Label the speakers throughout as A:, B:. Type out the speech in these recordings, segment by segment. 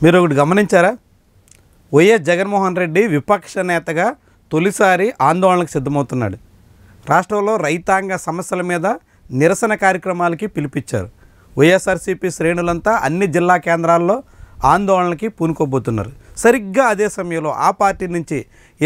A: మీరు ఒకటి గమనించారా? వైఎస్ జగన్మోహన్ రెడ్డి విపక్ష నేతగా తొలిసారి ఆందోళనకు సిద్ధమవుతున్నాడు. రాష్ట్రంలో రైతాంగ సమస్యల మీద నిరసన కార్యక్రమాలకి పిలిపించారు. వైఎస్ఆర్సీపీ శ్రేణులంతా అన్ని జిల్లా కేంద్రాల్లో ఆందోళనకి పూనుకోబోతున్నారు. సరిగ్గా అదే సమయంలో ఆ పార్టీ నుంచి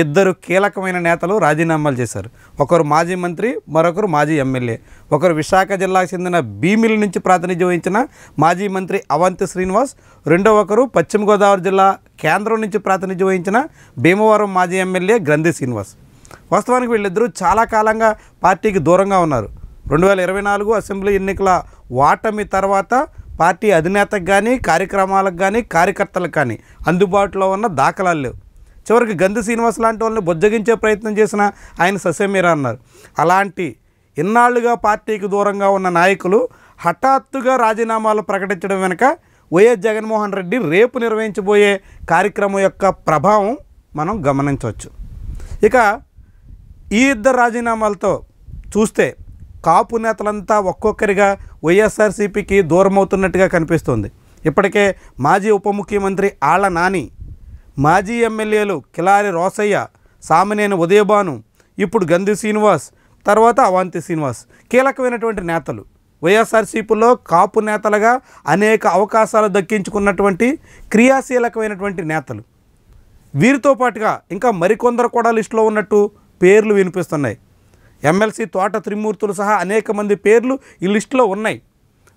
A: ఇద్దరు కీలకమైన నేతలు రాజీనామాలు చేశారు. ఒకరు మాజీ మంత్రి, మరొకరు మాజీ ఎమ్మెల్యే. ఒకరు విశాఖ జిల్లాకు చెందిన భీమిలి నుంచి ప్రాతినిధ్యం వహించిన మాజీ మంత్రి అవంతి శ్రీనివాస్, రెండో ఒకరు పశ్చిమ గోదావరి జిల్లా కేంద్రం నుంచి ప్రాతినిధ్యం వహించిన భీమవరం మాజీ ఎమ్మెల్యే గ్రంథి శ్రీనివాస్. వాస్తవానికి వీళ్ళిద్దరూ చాలా కాలంగా పార్టీకి దూరంగా ఉన్నారు. 2024 అసెంబ్లీ ఎన్నికల ఓటమి తర్వాత పార్టీ అధినేతకు కానీ, కార్యక్రమాలకు కానీ, కార్యకర్తలకు కానీ అందుబాటులో ఉన్న దాఖలాలు లేవు. చివరికి గంధి శ్రీనివాస్ లాంటి వాళ్ళని బుజ్జగించే ప్రయత్నం చేసిన ఆయన ససేమిరా అన్నారు. అలాంటి ఇన్నాళ్లుగా పార్టీకి దూరంగా ఉన్న నాయకులు హఠాత్తుగా రాజీనామాలు ప్రకటించడం వెనుక వైఎస్ జగన్మోహన్ రెడ్డి రేపు నిర్వహించబోయే కార్యక్రమం యొక్క ప్రభావం మనం గమనించవచ్చు. ఇక ఈ ఇద్దరు రాజీనామాలతో చూస్తే కాపు నేతలంతా ఒక్కొక్కరిగా వైఎస్ఆర్సీపీకి దూరం అవుతున్నట్టుగా కనిపిస్తోంది. ఇప్పటికే మాజీ ఉప ముఖ్యమంత్రి ఆళ్ల నాని, మాజీ ఎమ్మెల్యేలు కిలారి రోసయ్య, సామినేని ఉదయభాను, ఇప్పుడు గంధి శ్రీనివాస్, తర్వాత అవంతి శ్రీనివాస్ కీలకమైనటువంటి నేతలు. వైఎస్ఆర్సీపీలో కాపు నేతలుగా అనేక అవకాశాలు దక్కించుకున్నటువంటి క్రియాశీలకమైనటువంటి నేతలు. వీరితో పాటుగా ఇంకా మరికొందరు కూడా లిస్టులో ఉన్నట్టు పేర్లు వినిపిస్తున్నాయి. ఎమ్మెల్సీ తోట త్రిమూర్తులు సహా అనేక మంది పేర్లు ఈ లిస్టులో ఉన్నాయి.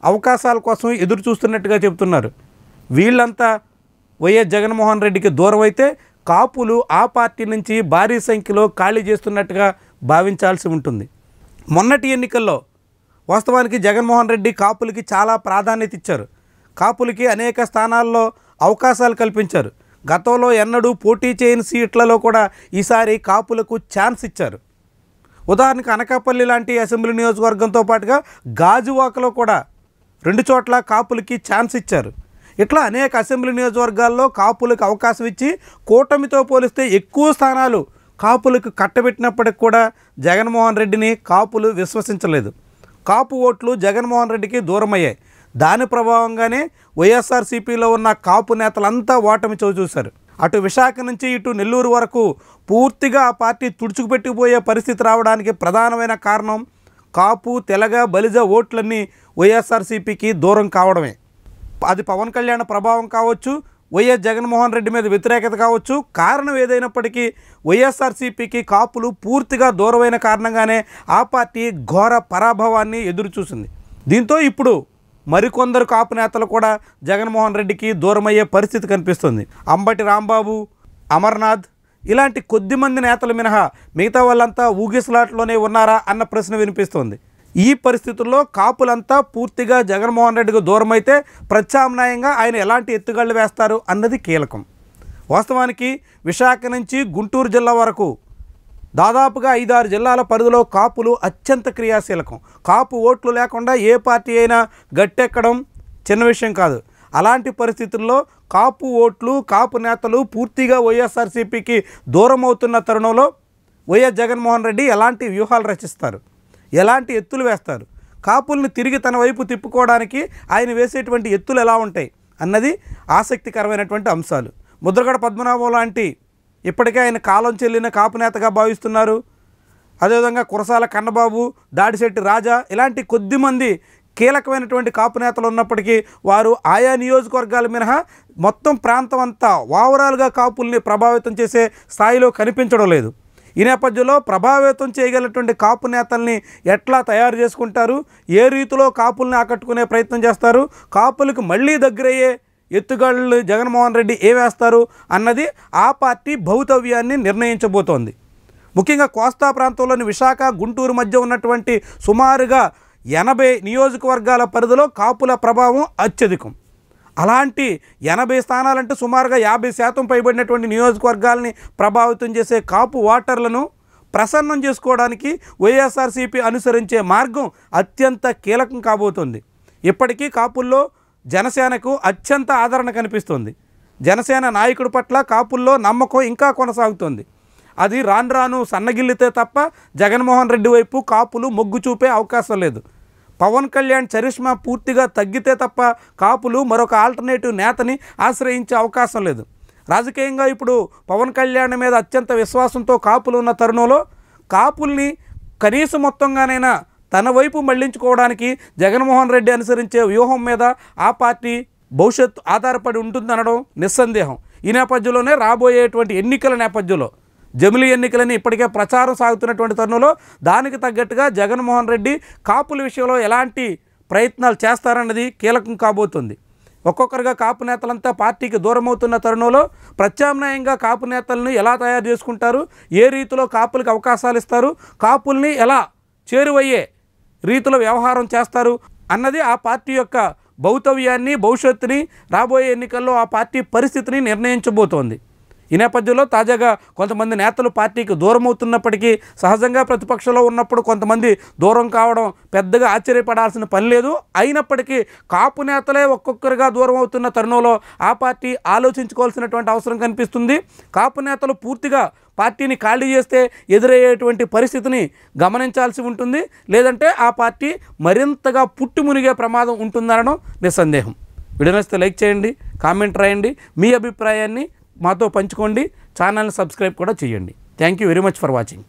A: అవకాశాల కోసం ఎదురు చూస్తున్నట్టుగా చెబుతున్నారు. వీళ్ళంతా వైఎస్ జగన్మోహన్ రెడ్డికి దూరం అయితే కాపులు ఆ పార్టీ నుంచి భారీ సంఖ్యలో ఖాళీ చేస్తున్నట్టుగా భావించాల్సి ఉంటుంది. మొన్నటి ఎన్నికల్లో వాస్తవానికి జగన్మోహన్ రెడ్డి కాపులకి చాలా ప్రాధాన్యత ఇచ్చారు. కాపులకి అనేక స్థానాల్లో అవకాశాలు కల్పించారు. గతంలో ఎన్నడూ పోటీ చేయని సీట్లలో కూడా ఈసారి కాపులకు ఛాన్స్ ఇచ్చారు. ఉదాహరణకు అనకాపల్లి లాంటి అసెంబ్లీ నియోజకవర్గంతో పాటుగా గాజువాకలో కూడా 2 చోట్ల కాపులకి ఛాన్స్ ఇచ్చారు. ఇట్లా అనేక అసెంబ్లీ నియోజకవర్గాల్లో కాపులకు అవకాశం ఇచ్చి కూటమితో పోలిస్తే ఎక్కువ స్థానాలు కాపులకు కట్టబెట్టినప్పటికి కూడా జగన్మోహన్ రెడ్డిని కాపులు విశ్వసించలేదు. కాపు ఓట్లు జగన్మోహన్ రెడ్డికి దూరమయ్యాయి. దాని ప్రభావంగానే వైఎస్ఆర్సీపీలో ఉన్న కాపు నేతలంతా ఓటమి చూశారు. అటు విశాఖ నుంచి ఇటు నెల్లూరు వరకు పూర్తిగా ఆ పార్టీ తుడుచుకుపెట్టిపోయే పరిస్థితి రావడానికి ప్రధానమైన కారణం కాపు, తెలగ, బలిజ ఓట్లన్నీ వైఎస్ఆర్సీపీకి దూరం కావడమే. అది పవన్ కళ్యాణ్ ప్రభావం కావచ్చు, వైఎస్ జగన్మోహన్ రెడ్డి మీద వ్యతిరేకత కావచ్చు. కారణం ఏదైనప్పటికీ వైఎస్ఆర్సీపీకి కాపులు పూర్తిగా దూరమైన కారణంగానే ఆ పార్టీ ఘోర పరాభవాన్ని ఎదురుచూసింది. దీంతో ఇప్పుడు మరికొందరు కాపు నేతలు కూడా జగన్మోహన్ రెడ్డికి దూరమయ్యే పరిస్థితి కనిపిస్తుంది. అంబటి రాంబాబు, అమర్నాథ్ ఇలాంటి కొద్దిమంది నేతలు మినహా మిగతా వాళ్ళంతా ఊగిసలాట్లోనే ఉన్నారా అన్న ప్రశ్న వినిపిస్తోంది. ఈ పరిస్థితుల్లో కాపులంతా పూర్తిగా జగన్మోహన్ రెడ్డికి దూరమైతే ప్రత్యామ్నాయంగా ఆయన ఎలాంటి ఎత్తుగళ్ళు వేస్తారు అన్నది కీలకం. వాస్తవానికి విశాఖ నుంచి గుంటూరు జిల్లా వరకు దాదాపుగా 5-6 జిల్లాల పరిధిలో కాపులు అత్యంత క్రియాశీలకం. కాపు ఓట్లు లేకుండా ఏ పార్టీ అయినా గట్టెక్కడం చిన్న విషయం కాదు. అలాంటి పరిస్థితుల్లో కాపు ఓట్లు, కాపు నేతలు పూర్తిగా వైఎస్ఆర్సీపీకి దూరం అవుతున్న తరుణంలో వైఎస్ జగన్మోహన్ రెడ్డి ఎలాంటి వ్యూహాలు రచిస్తారు, ఎలాంటి ఎత్తులు వేస్తారు, కాపుల్ని తిరిగి తన వైపు తిప్పుకోవడానికి ఆయన వేసేటువంటి ఎత్తులు ఎలా ఉంటాయి అన్నది ఆసక్తికరమైనటువంటి అంశాలు. ముద్రగడ పద్మనాభం లాంటి ఇప్పటికే ఆయన కాలం చెల్లిన కాపు నేతగా భావిస్తున్నారు. అదేవిధంగా కురసాల కన్నబాబు, దాడిశెట్టి రాజా ఇలాంటి కొద్దిమంది కీలకమైనటువంటి కాపు నేతలు ఉన్నప్పటికీ వారు ఆయా నియోజకవర్గాల మినహా మొత్తం ప్రాంతం అంతా ఓవరాల్గా కాపుల్ని ప్రభావితం చేసే స్థాయిలో కనిపించడం లేదు. ఈ నేపథ్యంలో ప్రభావితం చేయగలిగినటువంటి కాపు నేతల్ని ఎట్లా తయారు చేసుకుంటారు, ఏ రీతిలో కాపుల్ని ఆకట్టుకునే ప్రయత్నం చేస్తారు, కాపులకు మళ్ళీ దగ్గరయ్యే ఎత్తుగళ్ళు జగన్మోహన్ రెడ్డి వేస్తారు అన్నది ఆ పార్టీ భవితవ్యాన్ని నిర్ణయించబోతోంది. ముఖ్యంగా కోస్తా ప్రాంతంలోని విశాఖ, గుంటూరు మధ్య ఉన్నటువంటి సుమారుగా 80 నియోజకవర్గాల పరిధిలో కాపుల ప్రభావం అత్యధికం. అలాంటి 80 స్థానాలంటే సుమారుగా 50% పైబడినటువంటి నియోజకవర్గాలని ప్రభావితం చేసే కాపు ఓటర్లను ప్రసన్నం చేసుకోవడానికి వైఎస్ఆర్సీపీ అనుసరించే మార్గం అత్యంత కీలకం కాబోతుంది. ఇప్పటికీ కాపుల్లో జనసేనకు అత్యంత ఆదరణ కనిపిస్తుంది. జనసేన నాయకుడి పట్ల కాపుల్లో నమ్మకం ఇంకా కొనసాగుతుంది. అది రాను రాను సన్నగిల్లితే తప్ప జగన్మోహన్ రెడ్డి వైపు కాపులు మొగ్గు చూపే అవకాశం లేదు. పవన్ కళ్యాణ్ చరిష్మా పూర్తిగా తగ్గితే తప్ప కాపులు మరొక ఆల్టర్నేటివ్ నేతని ఆశ్రయించే అవకాశం లేదు. రాజకీయంగా ఇప్పుడు పవన్ కళ్యాణ్ మీద అత్యంత విశ్వాసంతో కాపులు ఉన్న తరుణంలో కాపుల్ని కనీస మొత్తంగానైనా తన వైపు మళ్లించుకోవడానికి జగన్మోహన్ రెడ్డి అనుసరించే వ్యూహం మీద ఆ పార్టీ భవిష్యత్తు ఆధారపడి ఉంటుందనడం నిస్సందేహం. ఈ నేపథ్యంలోనే రాబోయేటువంటి ఎన్నికల నేపథ్యంలో జమిలీ ఎన్నికలని ఇప్పటికే ప్రచారం సాగుతున్నటువంటి తరుణంలో దానికి తగ్గట్టుగా జగన్మోహన్ రెడ్డి కాపుల విషయంలో ఎలాంటి ప్రయత్నాలు చేస్తారన్నది కీలకం కాబోతుంది. ఒక్కొక్కరుగా కాపు నేతలంతా పార్టీకి దూరం అవుతున్న తరుణంలో ప్రత్యామ్నాయంగా కాపు నేతలను ఎలా తయారు చేసుకుంటారు, ఏ రీతిలో కాపులకు అవకాశాలు ఇస్తారు, కాపుల్ని ఎలా చేరువయ్యే రీతిలో వ్యవహారం చేస్తారు అన్నది ఆ పార్టీ యొక్క భవితవ్యాన్ని, భవిష్యత్తుని, రాబోయే ఎన్నికల్లో ఆ పార్టీ పరిస్థితిని నిర్ణయించబోతోంది. ఈ నేపథ్యంలో తాజాగా కొంతమంది నేతలు పార్టీకి దూరం అవుతున్నప్పటికీ సహజంగా ప్రతిపక్షంలో ఉన్నప్పుడు కొంతమంది దూరం కావడం పెద్దగా ఆశ్చర్యపడాల్సిన పని లేదు. అయినప్పటికీ కాపు నేతలే ఒక్కొక్కరుగా దూరం అవుతున్న తరుణంలో ఆ పార్టీ ఆలోచించుకోవాల్సినటువంటి అవసరం కనిపిస్తుంది. కాపు నేతలు పూర్తిగా పార్టీని ఖాళీ చేస్తే ఎదురయ్యేటువంటి పరిస్థితిని గమనించాల్సి ఉంటుంది. లేదంటే ఆ పార్టీ మరింతగా పుట్టుమునిగే ప్రమాదం ఉంటుందనడం నిస్సందేహం. వీడియో నచ్చితే లైక్ చేయండి, కామెంట్ రాయండి, మీ అభిప్రాయాన్ని మాతో పంచుకోండి, ఛానల్ని సబ్స్క్రైబ్ కూడా చేయండి. Thank you very much for watching.